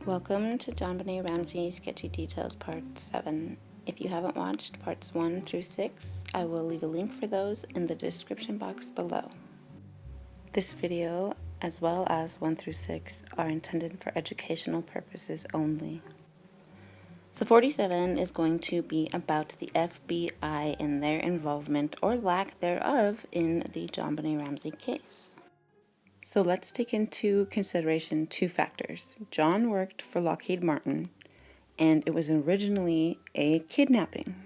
Welcome to JonBenèt Ramsey Sketchy Details Part 7. If you haven't watched Parts 1 through 6, I will leave a link for those in the description box below. This video, as well as 1 through 6, are intended for educational purposes only. So 47 is going to be about the FBI and their involvement or lack thereof in the JonBenèt Ramsey case. So let's take into consideration two factors. John worked for Lockheed Martin, and it was originally a kidnapping.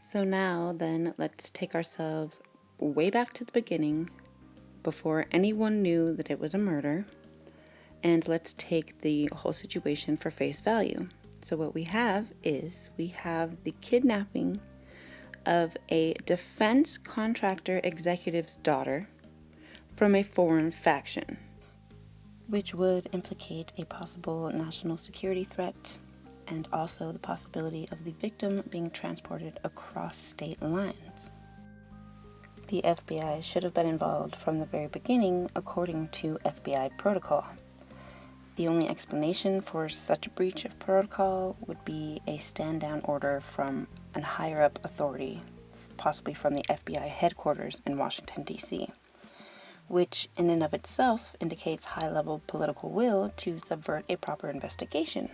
So now then, let's take ourselves way back to the beginning, before anyone knew that it was a murder, and let's take the whole situation for face value. So what we have is, we have the kidnapping of a defense contractor executive's daughter from a foreign faction, which would implicate a possible national security threat and also the possibility of the victim being transported across state lines. The FBI should have been involved from the very beginning according to FBI protocol. The only explanation for such a breach of protocol would be a stand-down order from a higher-up authority, possibly from the FBI headquarters in Washington, D.C., which in and of itself indicates high-level political will to subvert a proper investigation.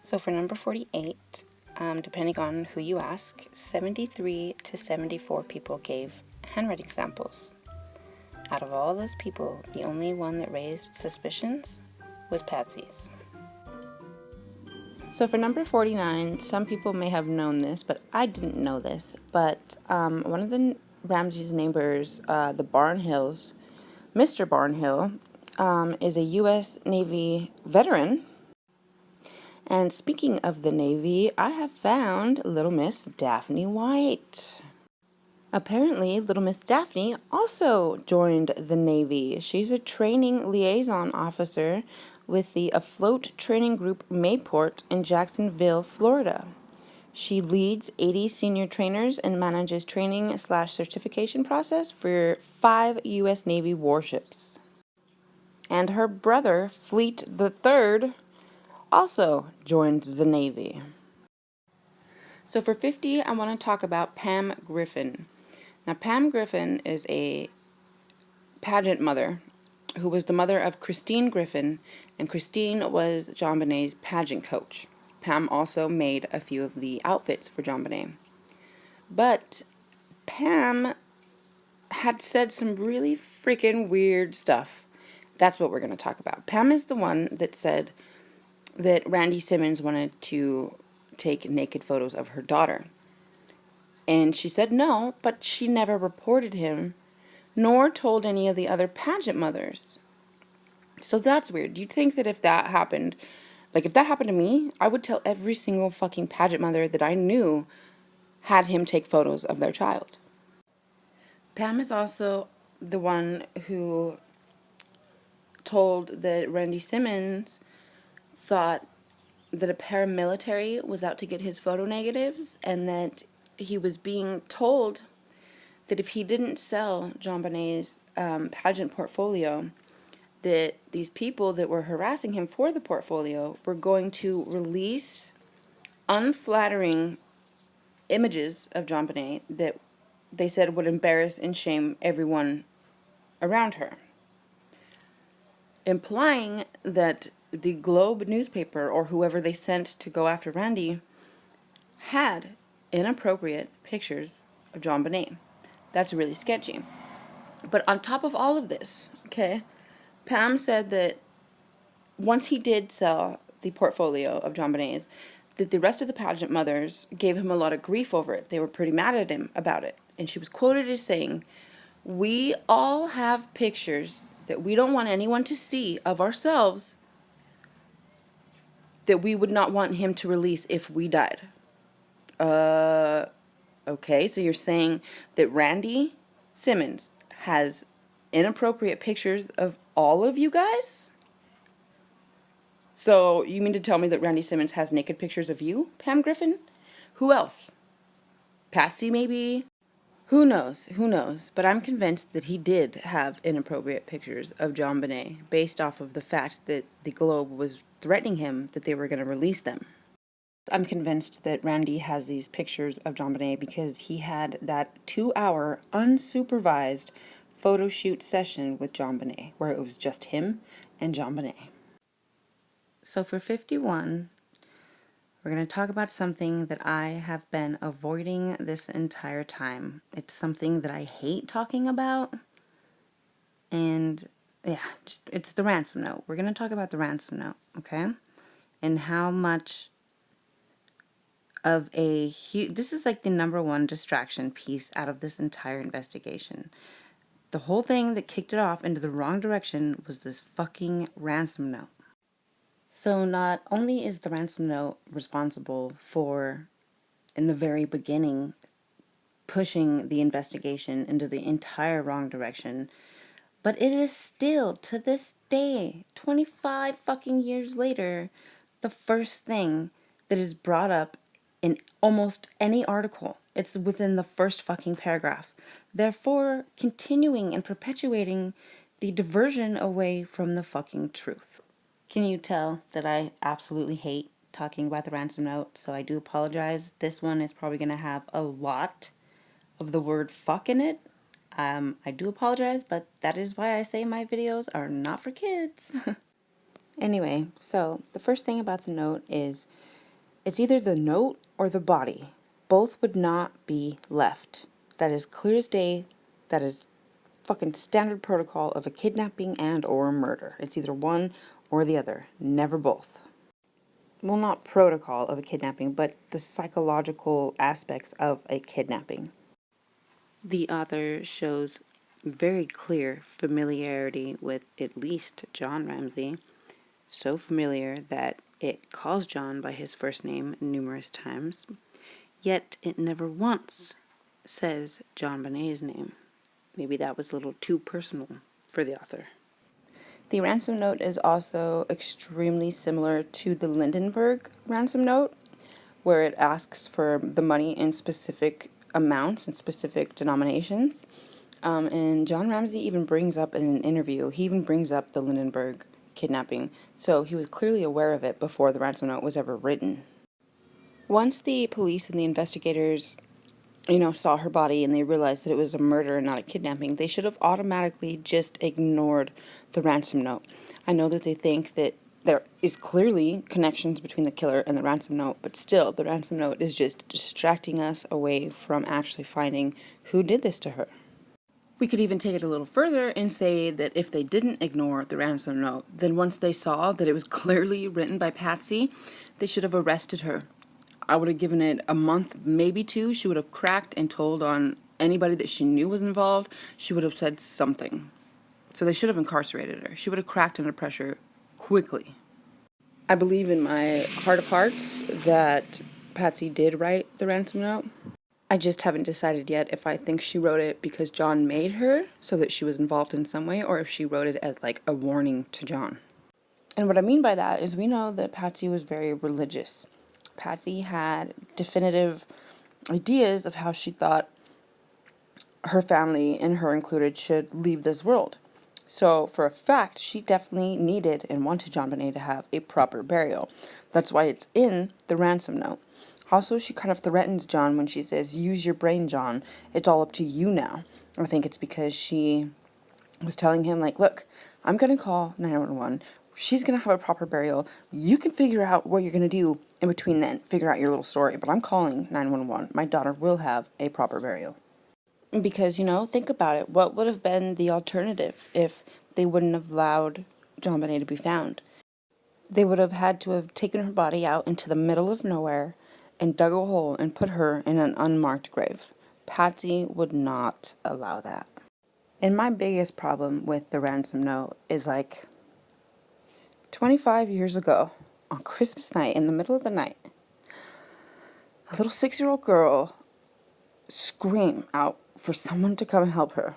So for number 48, depending on who you ask, 73 to 74 people gave handwriting samples. Out of all those people, the only one that raised suspicions was Patsy's. So for number 49, some people may have known this, but I didn't know this, but one of the Ramsey's neighbors, the Barnhills, Mr. Barnhill, is a U.S. Navy veteran. And speaking of the Navy, I have found Little Miss Daphne White. Apparently, Little Miss Daphne also joined the Navy. She's a training liaison officer with the Afloat Training Group Mayport in Jacksonville, Florida. She leads 80 senior trainers and manages training/certification process for 5 U.S. Navy warships. And her brother, Fleet the Third, also joined the Navy. So for 50, I want to talk about Pam Griffin. Now, Pam Griffin is a pageant mother who was the mother of Christine Griffin, and Christine was JonBenèt's pageant coach. Pam also made a few of the outfits for JonBenét. But Pam had said some really freaking weird stuff. That's what we're going to talk about. Pam is the one that said that Randy Simmons wanted to take naked photos of her daughter. And she said no, but she never reported him, nor told any of the other pageant mothers. So that's weird. Do you think that if that happened, like if that happened to me, I would tell every single fucking pageant mother that I knew had him take photos of their child? Pam is also the one who told that Randy Simmons thought that a paramilitary was out to get his photo negatives, and that he was being told that if he didn't sell JonBenèt's pageant portfolio, that these people that were harassing him for the portfolio were going to release unflattering images of JonBenét that they said would embarrass and shame everyone around her, implying that the Globe newspaper, or whoever they sent to go after Randy, had inappropriate pictures of JonBenét. That's really sketchy. But on top of all of this, okay, Pam said that once he did sell the portfolio of JonBenét's, that the rest of the pageant mothers gave him a lot of grief over it. They were pretty mad at him about it. And she was quoted as saying, "We all have pictures that we don't want anyone to see of ourselves that we would not want him to release if we died." Okay, so you're saying that Randy Simmons has inappropriate pictures of all of you guys? So you mean to tell me that Randy Simmons has naked pictures of you, Pam Griffin? Who else? Patsy, maybe? Who knows? But I'm convinced that he did have inappropriate pictures of JonBenét based off of the fact that the Globe was threatening him that they were going to release them. I'm convinced that Randy has these pictures of JonBenét because he had that 2-hour unsupervised photo shoot session with JonBenét where it was just him and JonBenét. So for 51, we're going to talk about something that I have been avoiding this entire time. It's something that I hate talking about. And yeah, it's the ransom note. We're going to talk about the ransom note, okay? And how much of a huge... This is like the #1 distraction piece out of this entire investigation. The whole thing that kicked it off into the wrong direction was this fucking ransom note. So not only is the ransom note responsible for, in the very beginning, pushing the investigation into the entire wrong direction, but it is still, to this day, 25 fucking years later, the first thing that is brought up in almost any article. It's within the first fucking paragraph. Therefore, continuing and perpetuating the diversion away from the fucking truth. Can you tell that I absolutely hate talking about the ransom note? So I do apologize. This one is probably going to have a lot of the word fuck in it. I do apologize, but that is why I say my videos are not for kids. Anyway, so the first thing about the note is it's either the note or the body. Both would not be left. That is clear as day. That is fucking standard protocol of a kidnapping and or murder. It's either one or the other, never both. Well, not protocol of a kidnapping, but the psychological aspects of a kidnapping. The author shows very clear familiarity with at least John Ramsey, so familiar that it calls John by his first name numerous times, yet it never once says JonBenét's name. Maybe that was a little too personal for the author. The ransom note is also extremely similar to the Lindenberg ransom note, where it asks for the money in specific amounts and specific denominations. And John Ramsey even brings up in an interview, he even brings up the Lindenberg kidnapping. So he was clearly aware of it before the ransom note was ever written. Once the police and the investigators saw her body and they realized that it was a murder and not a kidnapping, they should have automatically just ignored the ransom note. I know that they think that there is clearly connections between the killer and the ransom note, but still, the ransom note is just distracting us away from actually finding who did this to her. We could even take it a little further and say that if they didn't ignore the ransom note, then once they saw that it was clearly written by Patsy, they should have arrested her. I would have given it a month, maybe 2. She would have cracked and told on anybody that she knew was involved. She would have said something. So they should have incarcerated her. She would have cracked under pressure quickly. I believe in my heart of hearts that Patsy did write the ransom note. I just haven't decided yet if I think she wrote it because John made her so that she was involved in some way, or if she wrote it as like a warning to John. And what I mean by that is we know that Patsy was very religious. Patsy had definitive ideas of how she thought her family, and her included, should leave this world. So for a fact, she definitely needed and wanted JonBenét to have a proper burial. That's why it's in the ransom note. Also, she kind of threatens John when she says, "Use your brain, John. It's all up to you now." I think it's because she was telling him, like, look, I'm going to call 911. She's going to have a proper burial. You can figure out what you're going to do in between then. Figure out your little story. But I'm calling 911. My daughter will have a proper burial. Because, think about it. What would have been the alternative if they wouldn't have allowed JonBenét to be found? They would have had to have taken her body out into the middle of nowhere and dug a hole and put her in an unmarked grave. Patsy would not allow that. And my biggest problem with the ransom note is 25 years ago, on Christmas night, in the middle of the night, a little 6-year-old girl screamed out for someone to come and help her.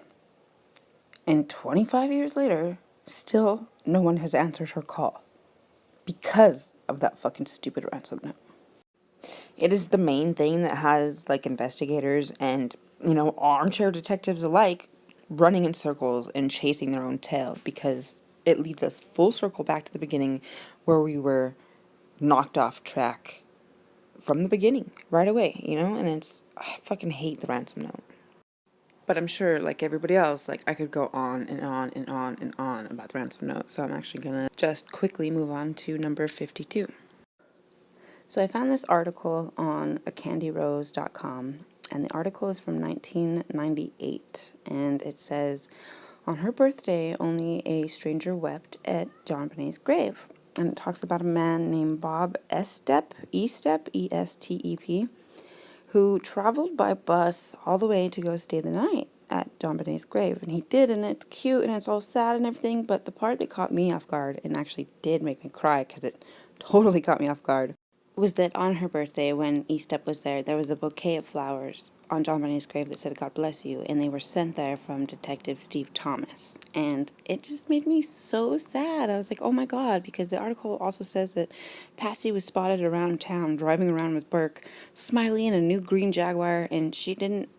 And 25 years later, still no one has answered her call because of that fucking stupid ransom note. It is the main thing that has investigators and you know, armchair detectives alike, running in circles and chasing their own tail, because it leads us full circle back to the beginning where we were knocked off track from the beginning right away, you know? And I fucking hate the Ransom Note. But I'm sure, like everybody else, like I could go on and on and on and on about the Ransom Note, so I'm actually gonna just quickly move on to number 52. So I found this article on acandyrose.com, and the article is from 1998, and it says, on her birthday, only a stranger wept at JonBenét's grave. And it talks about a man named Bob Estep, E-S-T-E-P, who traveled by bus all the way to go stay the night at JonBenét's grave. And he did, and it's cute, and it's all sad and everything, but the part that caught me off guard, and actually did make me cry, because it totally caught me off guard, was that on her birthday, when Estep was there was a bouquet of flowers on JonBenét's grave that said, "God bless you," and they were sent there from Detective Steve Thomas. And it just made me so sad. I was like, oh my God, because the article also says that Patsy was spotted around town, driving around with Burke, Smiley in a new green Jaguar, and she didn't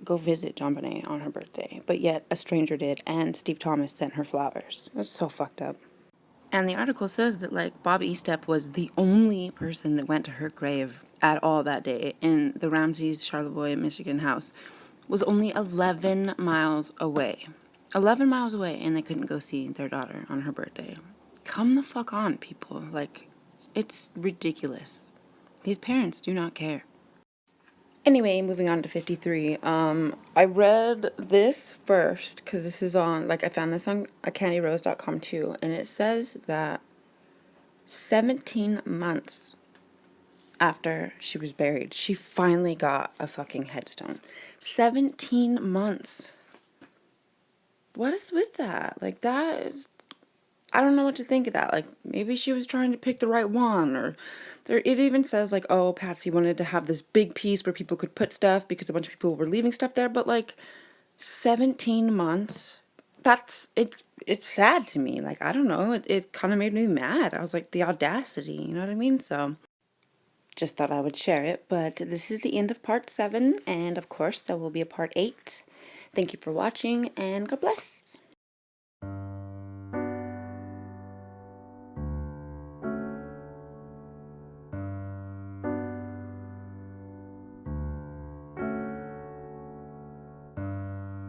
go visit JonBenét on her birthday, but yet a stranger did, and Steve Thomas sent her flowers. It was so fucked up. And the article says that, like, Bob Estep was the only person that went to her grave at all that day, and the Ramsey's Charlevoix, Michigan house was only 11 miles away. 11 miles away, and they couldn't go see their daughter on her birthday. Come the fuck on, people. Like, it's ridiculous. These parents do not care. Anyway, moving on to 53. I read this first because this is on, like, I found this on candyrose.com too, and it says that 17 months after she was buried, she finally got a fucking headstone. 17 months. What is with that? Like, that is, I don't know what to think of that. Like, maybe she was trying to pick the right one, or it even says, like, oh, Patsy wanted to have this big piece where people could put stuff because a bunch of people were leaving stuff there, but, like, 17 months, it's sad to me. Like, I don't know, it kind of made me mad. I was like, the audacity, you know what I mean? So, just thought I would share it, but this is the end of part 7, and of course, there will be a part 8. Thank you for watching, and God bless.